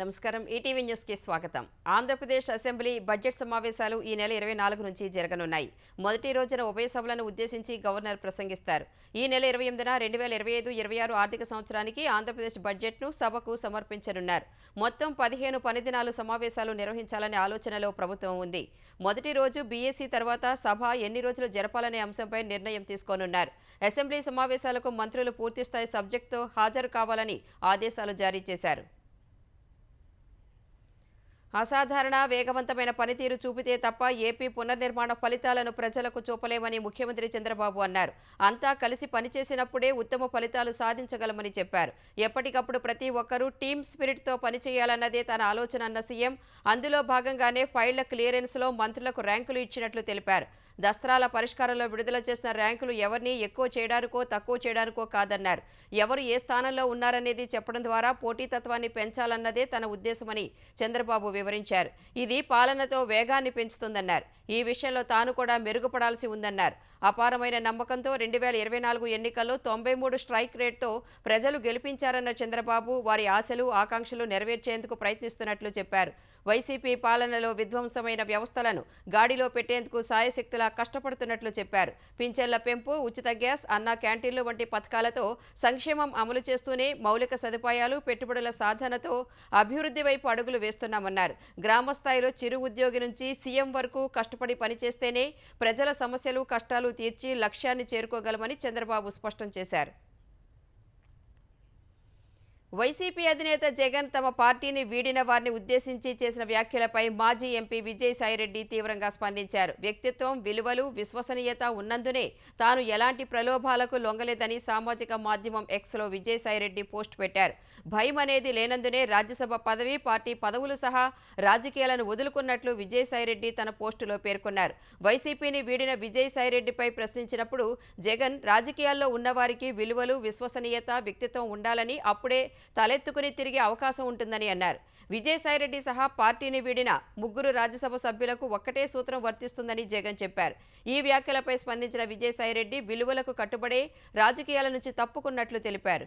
నమస్కారం. ఈటీవీ న్యూస్కి స్వాగతం. ఆంధ్రప్రదేశ్ అసెంబ్లీ బడ్జెట్ సమావేశాలు ఈ నెల 24 నుంచి జరగనున్నాయి. మొదటి రోజున ఉభయ సభలను ఉద్దేశించి గవర్నర్ ప్రసంగిస్తారు. ఈ నెల 28న 2025-26 ఆర్థిక సంవత్సరానికి ఆంధ్రప్రదేశ్ బడ్జెట్ను సభకు సమర్పించనున్నారు. మొత్తం 15 పని దినాలు సమావేశాలు నిర్వహించాలనే ఆలోచనలో ప్రభుత్వం ఉంది. మొదటి రోజు బీఏసీ తర్వాత సభ ఎన్ని రోజులు జరపాలనే అంశంపై నిర్ణయం తీసుకోనున్నారు. అసెంబ్లీ సమావేశాలకు మంత్రులు పూర్తిస్థాయి సబ్జెక్టుతో హాజరు కావాలని ఆదేశాలు జారీ చేశారు. అసాధారణ వేగవంతమైన పనితీరు చూపితే తప్ప ఏపీ పునర్నిర్మాణ ఫలితాలను ప్రజలకు చూపలేమని ముఖ్యమంత్రి చంద్రబాబు అన్నారు. అంతా కలిసి పనిచేసినప్పుడే ఉత్తమ ఫలితాలు సాధించగలమని చెప్పారు. ఎప్పటికప్పుడు ప్రతి ఒక్కరూ టీమ్ స్పిరిట్తో పనిచేయాలన్నదే తన ఆలోచన అన్న సీఎం అందులో భాగంగానే ఫైళ్ల క్లియరెన్స్లో మంత్రులకు ర్యాంకులు ఇచ్చినట్లు తెలిపారు. దస్త్రాల పరిష్కారంలో విడుదల చేసిన ర్యాంకులు ఎవరిని ఎక్కువ చేయడానికో తక్కువ చేయడానికో కాదన్నారు. ఎవరు ఏ స్థానంలో ఉన్నారనేది చెప్పడం ద్వారా పోటీతత్వాన్ని పెంచాలన్నదే తన ఉద్దేశమని చంద్రబాబు వివరించారు. ఇది పాలనతో వేగాన్ని పెంచుతుందన్నారు. ఈ విషయంలో తాను కూడా మెరుగుపడాల్సి ఉందన్నారు. అపారమైన నమ్మకంతో 2024 ఎన్నికల్లో 93 స్ట్రైక్ రేట్తో ప్రజలు గెలిపించారన్న చంద్రబాబు వారి ఆశలు ఆకాంక్షలు నెరవేర్చేందుకు ప్రయత్నిస్తున్నట్లు చెప్పారు. వైసీపీ పాలనలో విధ్వంసమైన వ్యవస్థలను గాడిలో పెట్టేందుకు సాయశక్తులా కష్టపడుతున్నట్లు చెప్పారు. పింఛన్ల పెంపు, ఉచిత గ్యాస్, అన్నా క్యాంటీన్లు వంటి పథకాలతో సంక్షేమం అమలు చేస్తూనే మౌలిక సదుపాయాలు, పెట్టుబడుల సాధనతో అభివృద్ధి వైపు అడుగులు వేస్తున్నామన్నారు. గ్రామ స్థాయిలో చిరు ఉద్యోగి నుంచి సీఎం వరకు కష్టపడి పనిచేస్తేనే ప్రజల సమస్యలు, కష్టాలు తీర్చి లక్ష్యాన్ని చేరుకోగలమని చంద్రబాబు స్పష్టం చేశారు. వైసీపీ అధినేత జగన్ తమ పార్టీని వీడిన వారిని ఉద్దేశించి చేసిన వ్యాఖ్యలపై మాజీ ఎంపీ విజయసాయిరెడ్డి తీవ్రంగా స్పందించారు. వ్యక్తిత్వం, విలువలు, విశ్వసనీయత ఉన్నందునే తాను ఎలాంటి ప్రలోభాలకు లొంగలేదని సామాజిక మాధ్యమం ఎక్స్లో విజయసాయిరెడ్డి పోస్ట్ పెట్టారు. భయం అనేది లేనందునే రాజ్యసభ పదవి, పార్టీ పదవులు సహా రాజకీయాలను వదులుకున్నట్లు విజయసాయిరెడ్డి తన పోస్టులో పేర్కొన్నారు. వైసీపీని వీడిన విజయసాయిరెడ్డిపై ప్రశ్నించినప్పుడు జగన్ రాజకీయాల్లో ఉన్నవారికి విలువలు, విశ్వసనీయత, వ్యక్తిత్వం ఉండాలని, అప్పుడే తలెత్తుకుని తిరిగే అవకాశం ఉంటుందని అన్నారు. విజయసాయిరెడ్డి సహా పార్టీని వీడిన 3 రాజ్యసభ సభ్యులకు ఒక్కటే సూత్రం వర్తిస్తుందని జగన్ చెప్పారు. ఈ వ్యాఖ్యలపై స్పందించిన విజయసాయిరెడ్డి విలువలకు కట్టుబడే రాజకీయాల నుంచి తప్పుకున్నట్లు తెలిపారు.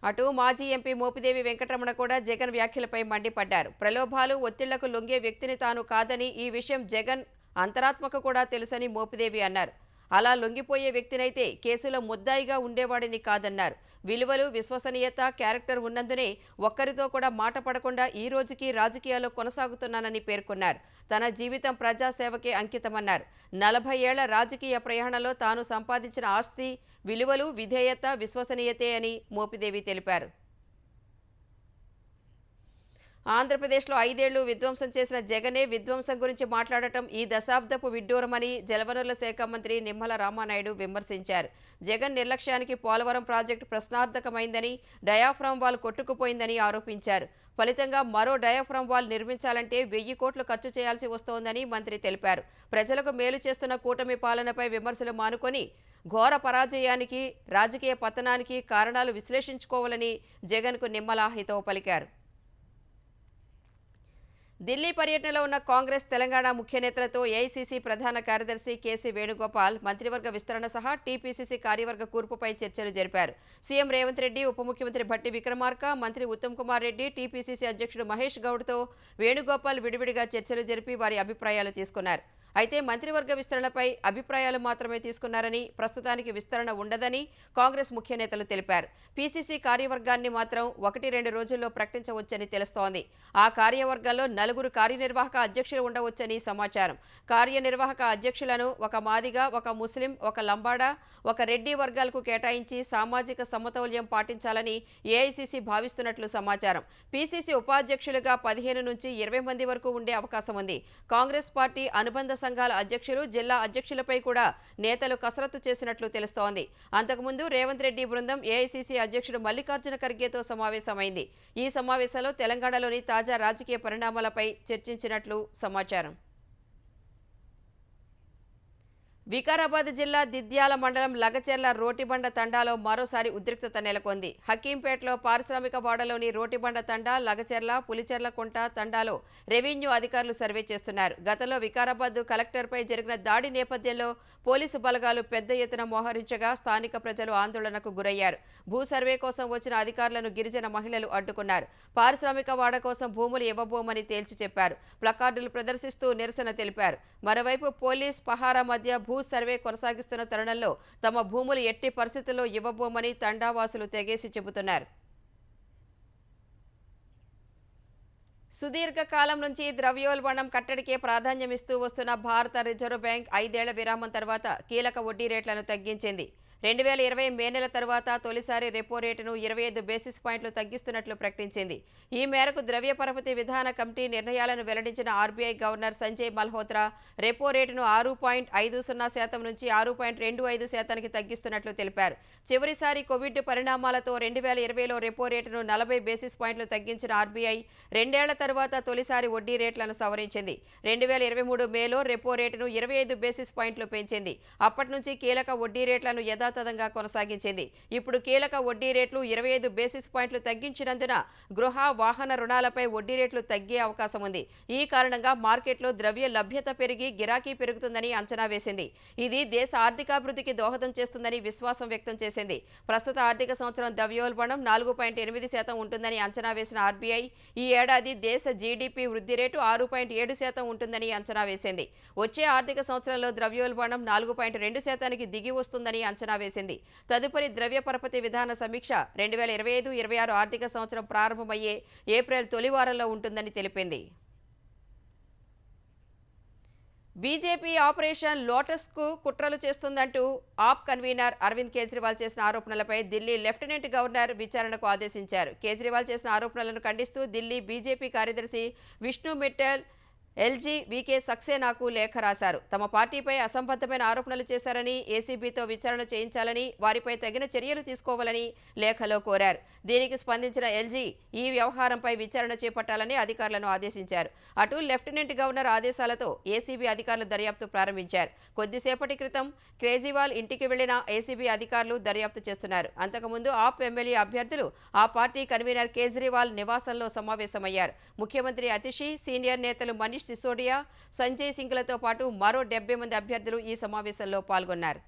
అటు మాజీ ఎంపీ మోపిదేవి వెంకటరమణ కూడా జగన్ వ్యాఖ్యలపై మండిపడ్డారు. ప్రలోభాలు, ఒత్తిళ్లకు లొంగే వ్యక్తిని తాను కాదని, ఈ విషయం జగన్ అంతరాత్మకు కూడా తెలుసని మోపిదేవి అన్నారు. అలా లొంగిపోయే వ్యక్తినైతే కేసులో ముద్దాయిగా ఉండేవాడిని కాదన్నారు. విలువలు, విశ్వసనీయత, క్యారెక్టర్ ఉన్నందునే ఒక్కరితో కూడా మాట పడకుండా ఈ రోజుకి రాజకీయాల్లో కొనసాగుతున్నానని పేర్కొన్నారు. తన జీవితం ప్రజాసేవకే అంకితమన్నారు. 40 ఏళ్ల రాజకీయ ప్రయాణంలో తాను సంపాదించిన ఆస్తి, విలువలు, విధేయత, విశ్వసనీయతే అని మోపిదేవి తెలిపారు. ఆంధ్రప్రదేశ్లో 5 ఏళ్లు విధ్వంసం చేసిన జగనే విధ్వంసం గురించి మాట్లాడటం ఈ దశాబ్దపు విడ్డూరమని జలవనరుల శాఖ మంత్రి నిమ్మల రామానాయుడు విమర్శించారు. జగన్ నిర్లక్ష్యానికి పోలవరం ప్రాజెక్టు ప్రశ్నార్థకమైందని, డయాఫ్రామ్ వాల్ కొట్టుకుపోయిందని ఆరోపించారు. ఫలితంగా మరో డయాఫ్రామ్ వాల్ నిర్మించాలంటే 1000 కోట్లు ఖర్చు చేయాల్సి వస్తోందని మంత్రి తెలిపారు. ప్రజలకు మేలు చేస్తున్న కూటమి పాలనపై విమర్శలు మానుకొని ఘోర పరాజయానికి, రాజకీయ పతనానికి కారణాలు విశ్లేషించుకోవాలని జగన్కు నిమ్మల హితవు పలికారు. ఢిల్లీ పర్యటనలో ఉన్న కాంగ్రెస్ తెలంగాణ ముఖ్య నేతలతో ఏఐసీసీ ప్రధాన కార్యదర్శి కేసీ వేణుగోపాల్ మంత్రివర్గ విస్తరణ సహా టీపీసీసీ కార్యవర్గ కూర్పుపై చర్చలు జరిపారు. సీఎం రేవంత్ రెడ్డి, ఉప ముఖ్యమంత్రి భట్టి విక్రమార్క, మంత్రి ఉత్తమ్ కుమార్ రెడ్డి, టీపీసీసీ అధ్యక్షుడు మహేష్ గౌడ్తో వేణుగోపాల్ విడివిడిగా చర్చలు జరిపి వారి అభిప్రాయాలు తీసుకున్నారు. అయితే మంత్రివర్గ విస్తరణపై అభిప్రాయాలు మాత్రమే తీసుకున్నారని, ప్రస్తుతానికి విస్తరణ ఉండదని కాంగ్రెస్ ముఖ్య నేతలు తెలిపారు. పీసీసీ కార్యవర్గాన్ని మాత్రం 1-2 రోజుల్లో ప్రకటించవచ్చని తెలుస్తోంది. ఆ కార్యవర్గంలో 4 కార్యనిర్వాహక అధ్యక్షులు ఉండవచ్చని సమాచారం. కార్యనిర్వాహక అధ్యక్షులను ఒక మాదిగ, ఒక ముస్లిం, ఒక లంబాడా, ఒక రెడ్డి వర్గాలకు కేటాయించి సామాజిక సమతౌల్యం పాటించాలని ఏఐసీసీ భావిస్తున్నట్లు సమాచారం. పీసీసీ ఉపాధ్యక్షులుగా 15 నుంచి 20 మంది వరకు ఉండే అవకాశం ఉంది. కాంగ్రెస్ పార్టీ అనుబంధ సంఘాల అధ్యక్షులు, జిల్లా అధ్యక్షులపై కూడా నేతలు కసరత్తు చేసినట్లు తెలుస్తోంది. అంతకుముందు రేవంత్ రెడ్డి బృందం ఏఐసీసీ అధ్యక్షుడు మల్లికార్జున ఖర్గేతో సమావేశమైంది. ఈ సమావేశంలో తెలంగాణలోని తాజా రాజకీయ పరిణామాలపై చర్చించినట్లు సమాచారం. వికారాబాద్ జిల్లా దిద్యాల మండలం లగచెర్ల రోటిబండ తండాలో మరోసారి ఉద్రిక్తత నెలకొంది. హకీంపేటలో పారిశ్రామిక వాడలోని రోటిబండ తండా, లగచెర్ల, పులిచెర్లకుంట తండాలో రెవెన్యూ అధికారులు సర్వే చేస్తున్నారు. గతంలో వికారాబాద్ కలెక్టర్పై జరిగిన దాడి నేపథ్యంలో పోలీసు బలగాలు పెద్ద ఎత్తున మోహరించగా స్థానిక ప్రజలు ఆందోళనకు గురయ్యారు. భూ సర్వే కోసం వచ్చిన అధికారులను గిరిజన మహిళలు అడ్డుకున్నారు. పారిశ్రామిక వాడ కోసం భూములు ఇవ్వబోమని తేల్చి చెప్పారు. ప్లకార్డులు ప్రదర్శిస్తూ నిరసన తెలిపారు. మరోవైపు పోలీస్ పహారా మధ్య భూ సర్వే కొనసాగిస్తున్న తరుణంలో తమ భూములు ఎట్టి పరిస్థితుల్లో ఇవ్వబోమని తండావాసులు తెగేసి చెబుతున్నారు. సుదీర్ఘ కాలం నుంచి ద్రవ్యోల్బణం కట్టడికే ప్రాధాన్యమిస్తూ వస్తున్న భారత రిజర్వ్ బ్యాంక్ 5 ఏళ్ల విరామం తర్వాత కీలక వడ్డీ రేట్లను తగ్గించింది. 2020 మే నెల తర్వాత తొలిసారి రెపో రేటును 25 బేసిస్ పాయింట్లు తగ్గిస్తున్నట్లు ప్రకటించింది. ఈ మేరకు ద్రవ్య పరపతి విధాన కమిటీ నిర్ణయాలను వెల్లడించిన RBI governor Sanjay Malhotra repo రేటును 6.50% నుంచి 6.25%కి తగ్గిస్తున్నట్లు తెలిపారు. చివరిసారి కోవిడ్ పరిణామాలతో 2020లో రెపో రేటును 40 బేసిస్ పాయింట్లు తగ్గించిన ఆర్బీఐ 2 ఏళ్ల తర్వాత తొలిసారి వడ్డీ రేట్లను సవరించింది. 2023 మేలో రెపో రేటును 25 బేసిస్ పాయింట్లు పెంచింది. అప్పటి నుంచి కీలక వడ్డీ రేట్లను యథాతథంగా కొనసాగించింది. ఇప్పుడు కీలక వడ్డీ రేట్లు 25 బేసిస్ పాయింట్లు తగ్గించినందున గృహ, వాహన రుణాలపై వడ్డీ రేట్లు తగ్గే అవకాశం ఉంది. ఈ కారణంగా మార్కెట్లో ద్రవ్య లభ్యత పెరిగి గిరాకీ పెరుగుతుందని అంచనా వేసింది. ఇది దేశ ఆర్థికాభివృద్ధికి దోహదం చేస్తుందని విశ్వాసం వ్యక్తం చేసింది. ప్రస్తుత ఆర్థిక సంవత్సరం ద్రవ్యోల్బణం 4.8% ఉంటుందని అంచనా వేసిన ఆర్బీఐ ఈ ఏడాది దేశ జీడీపీ వృద్ధి రేటు 6.7% ఉంటుందని అంచనా వేసింది. వచ్చే ఆర్థిక సంవత్సరంలో ద్రవ్యోల్బణం 4.2%కి దిగి వస్తుందని అంచనా వేసింది. తదుపరి ద్రవ్య పరపతి విధాన సమీక్ష 2025-26 ఆర్థిక సంవత్సరం ప్రారంభమయ్యే ఏప్రిల్ తొలి వారంలో ఉంటుందని తెలిపింది. బీజేపీ ఆపరేషన్ లోటస్కు కుట్రలు చేస్తుందంటూ ఆప్ కన్వీనర్ అరవింద్ కేజ్రీవాల్ చేసిన ఆరోపణలపై ఢిల్లీ లెఫ్టినెంట్ గవర్నర్ విచారణకు ఆదేశించారు. కేజ్రీవాల్ చేసిన ఆరోపణలను ఖండిస్తూ ఢిల్లీ బీజేపీ కార్యదర్శి విష్ణు మిట్టల్ ఎల్జీ వీకే సక్సేనాకు లేఖ రాశారు. తమ పార్టీపై అసంబద్ధమైన ఆరోపణలు చేశారని, ఏసీబీతో విచారణ చేయించాలని, వారిపై తగిన చర్యలు తీసుకోవాలని లేఖలో కోరారు. దీనికి స్పందించిన ఎల్జీ ఈ వ్యవహారంపై విచారణ చేపట్టాలని అధికారులను ఆదేశించారు. అటు లెఫ్టినెంట్ గవర్నర్ ఆదేశాలతో ఏసీబీ అధికారులు దర్యాప్తు ప్రారంభించారు. కొద్దిసేపటి క్రితం కేజ్రీవాల్ ఇంటికి వెళ్లిన ఏసీబీ అధికారులు దర్యాప్తు చేస్తున్నారు. అంతకుముందు ఆప్ ఎమ్మెల్యే అభ్యర్థులు ఆ పార్టీ కన్వీనర్ కేజ్రీవాల్ నివాసంలో సమావేశమయ్యారు. ముఖ్యమంత్రి అతిషి, సీనియర్ నేతలు మనీష్ సిసోడియా, సంజయ్ సింగ్లతో పాటు మరో 70 మంది అభ్యర్థులు ఈ సమావేశంలో పాల్గొన్నారు.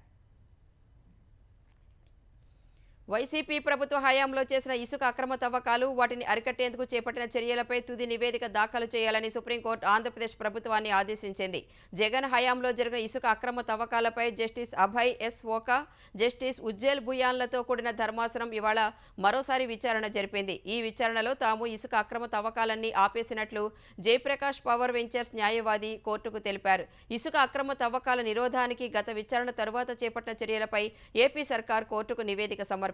వైసీపీ ప్రభుత్వ హయాంలో చేసిన ఇసుక అక్రమ తవ్వకాలు, వాటిని అరికట్టేందుకు చేపట్టిన చర్యలపై తుది నివేదిక దాఖలు చేయాలని సుప్రీంకోర్టు ఆంధ్రప్రదేశ్ ప్రభుత్వాన్ని ఆదేశించింది. జగన్ హయాంలో జరిగిన ఇసుక అక్రమ తవ్వకాలపై జస్టిస్ అభయ్ ఎస్ ఓకా, జస్టిస్ ఉజ్జేల్ బుయాన్లతో కూడిన ధర్మాసనం ఇవాళ మరోసారి విచారణ జరిపింది. ఈ విచారణలో తాము ఇసుక అక్రమ తవ్వకాలన్నీ ఆపేసినట్లు జయప్రకాష్ పవర్ వెంచర్స్ న్యాయవాది కోర్టుకు తెలిపారు. ఇసుక అక్రమ తవ్వకాల నిరోధానికి గత విచారణ తరువాత చేపట్టిన చర్యలపై ఏపీ సర్కార్ కోర్టుకు నివేదిక సమర్పించింది.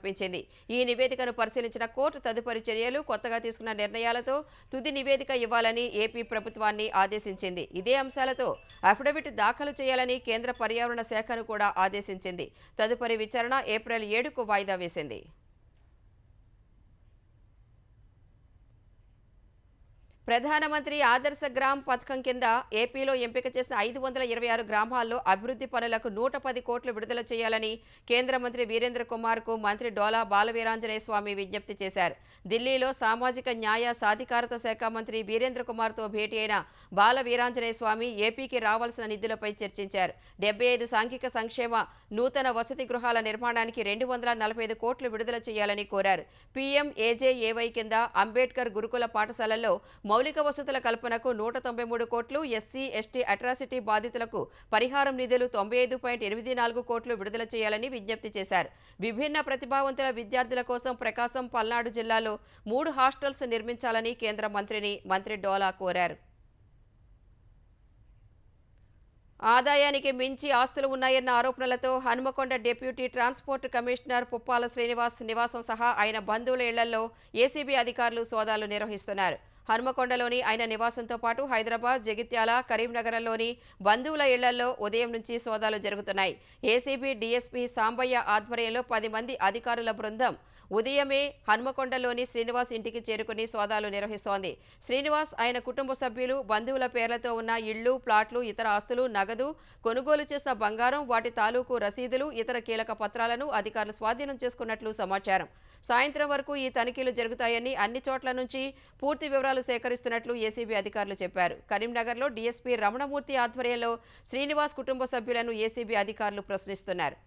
ఈ నివేదికను పరిశీలించిన కోర్టు తదుపరి చర్యలు, కొత్తగా తీసుకున్న నిర్ణయాలతో తుది నివేదిక ఇవ్వాలని ఏపీ ప్రభుత్వాన్ని ఆదేశించింది. ఇదే అంశాలతో అఫిడవిట్ దాఖలు చేయాలని కేంద్ర పర్యావరణ శాఖను కూడా ఆదేశించింది. తదుపరి విచారణ ఏప్రిల్ 7కు వాయిదా వేసింది. ప్రధానమంత్రి ఆదర్శ గ్రామ్ పథకం కింద ఏపీలో ఎంపిక చేసిన 526 గ్రామాల్లో అభివృద్ధి పనులకు 110 కోట్లు విడుదల చేయాలని కేంద్ర మంత్రి వీరేంద్ర కుమార్కు మంత్రి డోలా బాలవీరాంజనేయ స్వామి విజ్ఞప్తి చేశారు. ఢిల్లీలో సామాజిక న్యాయ సాధికారత శాఖ మంత్రి వీరేంద్ర కుమార్తో భేటీ అయిన బాలవీరాంజనేయ స్వామి ఏపీకి రావాల్సిన నిధులపై చర్చించారు. 75 సాంఘిక సంక్షేమ నూతన వసతి గృహాల నిర్మాణానికి 245 కోట్లు విడుదల చేయాలని కోరారు. పీఎంఏజేఏవై కింద అంబేద్కర్ గురుకుల పాఠశాలల్లో మౌలిక వసతుల కల్పనకు 193 కోట్లు, ఎస్సీ ఎస్టీ అట్రాసిటీ బాధితులకు పరిహారం నిధులు 95.84 కోట్లు విడుదల చేయాలని విజ్ఞప్తి చేశారు. విభిన్న ప్రతిభావంతుల విద్యార్థుల కోసం ప్రకాశం, పల్నాడు జిల్లాలో 3 హాస్టల్స్ నిర్మించాలని కేంద్ర మంత్రి డోలా కోరారు. ఆదాయానికి మించి ఆస్తులు ఉన్నాయన్న ఆరోపణలతో Hanamkonda deputy transport commissioner Puppala Srinivas నివాసం సహా ఆయన బంధువుల ఇళ్లలో ఏసీబీ అధికారులు సోదాలు నిర్వహిస్తున్నారు. హనుమకొండలోని ఆయన నివాసంతో పాటు హైదరాబాద్, జగిత్యాల, కరీంనగర్లోని బంధువుల ఇళ్లలో ఉదయం నుంచి సోదాలు జరుగుతున్నాయి. ఏసీబీ డీఎస్పీ సాంబయ్య ఆధ్వర్యంలో 10 మంది అధికారుల బృందం ఉదయమే హన్మకొండలోని శ్రీనివాస్ ఇంటికి చేరుకుని సోదాలు నిర్వహిస్తోంది. శ్రీనివాస్, ఆయన కుటుంబ సభ్యులు, బంధువుల పేర్లతో ఉన్న ఇళ్లు, ప్లాట్లు, ఇతర ఆస్తులు, నగదు, కొనుగోలు చేసిన బంగారం, వాటి తాలూకు రసీదులు, ఇతర కీలక పత్రాలను అధికారులు స్వాధీనం చేసుకున్నట్లు సమాచారం. సాయంత్రం వరకు ఈ తనిఖీలు జరుగుతాయని, అన్ని చోట్ల నుంచి పూర్తి వివరాలు సేకరిస్తున్నట్లు ఏసీబీ అధికారులు చెప్పారు. కరీంనగర్లో డీఎస్పీ రమణమూర్తి ఆధ్వర్యంలో శ్రీనివాస్ కుటుంబ సభ్యులను ఏసీబీ అధికారులు ప్రశ్నిస్తున్నారు.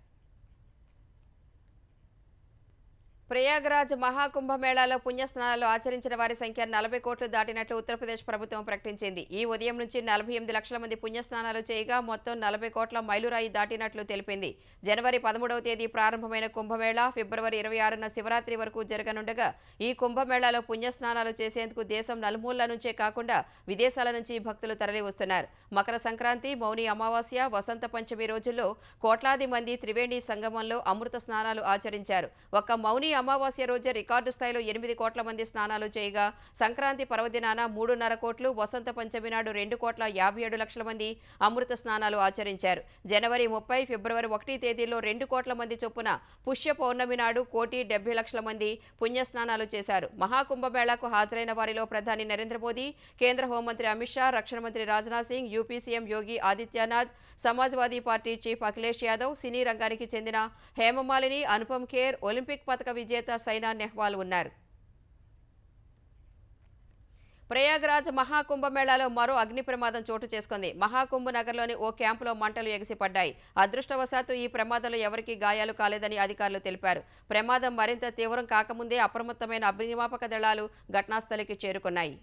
ప్రయాగ్రాజ్ మహాకుంభమేళాలో పుణ్యస్నానాలు ఆచరించిన వారి సంఖ్య 40 కోట్లు దాటినట్లు ఉత్తరప్రదేశ్ ప్రభుత్వం ప్రకటించింది. ఈ ఉదయం నుంచి 48 లక్షల మంది పుణ్యస్నానాలు చేయగా మొత్తం 40 కోట్ల మైలురాయి దాటినట్లు తెలిపింది. జనవరి 13వ తేదీ ప్రారంభమైన కుంభమేళా ఫిబ్రవరి 26న శివరాత్రి వరకు జరగనుండగా ఈ కుంభమేళాలో పుణ్యస్నానాలు చేసేందుకు దేశం నలుమూలల నుంచే కాకుండా విదేశాల నుంచి భక్తులు తరలివస్తున్నారు. మకర సంక్రాంతి, మౌని అమావాస్య, వసంత పంచమి రోజుల్లో కోట్లాది మంది త్రివేణి సంగమంలో అమృత స్నానాలు ఆచరించారు. ఒక్క మౌని అమావాస్య రోజే రికార్డు స్థాయిలో 8 కోట్ల మంది స్నానాలు చేయగా సంక్రాంతి పర్వదినాన 3.5 కోట్లు, వసంత పంచమి నాడు 2 కోట్ల 57 లక్షల మంది అమృత స్నానాలు ఆచరించారు. జనవరి 30, ఫిబ్రవరి 1 తేదీల్లో 2 కోట్ల మంది చొప్పున పుష్య పౌర్ణమి నాడు 1,70 లక్షల మంది పుణ్యస్నానాలు చేశారు. మహాకుంభమేళాకు హాజరైన వారిలో ప్రధాని నరేంద్ర మోదీ, కేంద్ర హోంమంత్రి అమిత్ షా, రక్షణ మంత్రి Rajnath Singh, UP CM Yogi Adityanath, Samajwadi party chief Akhilesh Yadav, సినీ రంగానికి చెందిన హేమమాలిని, అనుపమ్ ఖేర్, ఒలింపిక్ పతక విజేత సైనా నెహ్వాల్ ఉన్నారు. ప్రయాగ్రాజ్ మహాకుంభమేళాలో మరో అగ్ని ప్రమాదం చోటు చేసుకుంది. మహాకుంభ్ నగర్లోని ఓ క్యాంపులో మంటలు ఎగిసిపడ్డాయి. అదృష్టవశాత్తు ఈ ప్రమాదంలో ఎవరికీ గాయాలు కాలేదని అధికారులు తెలిపారు. ప్రమాదం మరింత తీవ్రం కాకముందే అప్రమత్తమైన అగ్నిమాపక దళాలు ఘటనాస్థలికి చేరుకున్నాయి.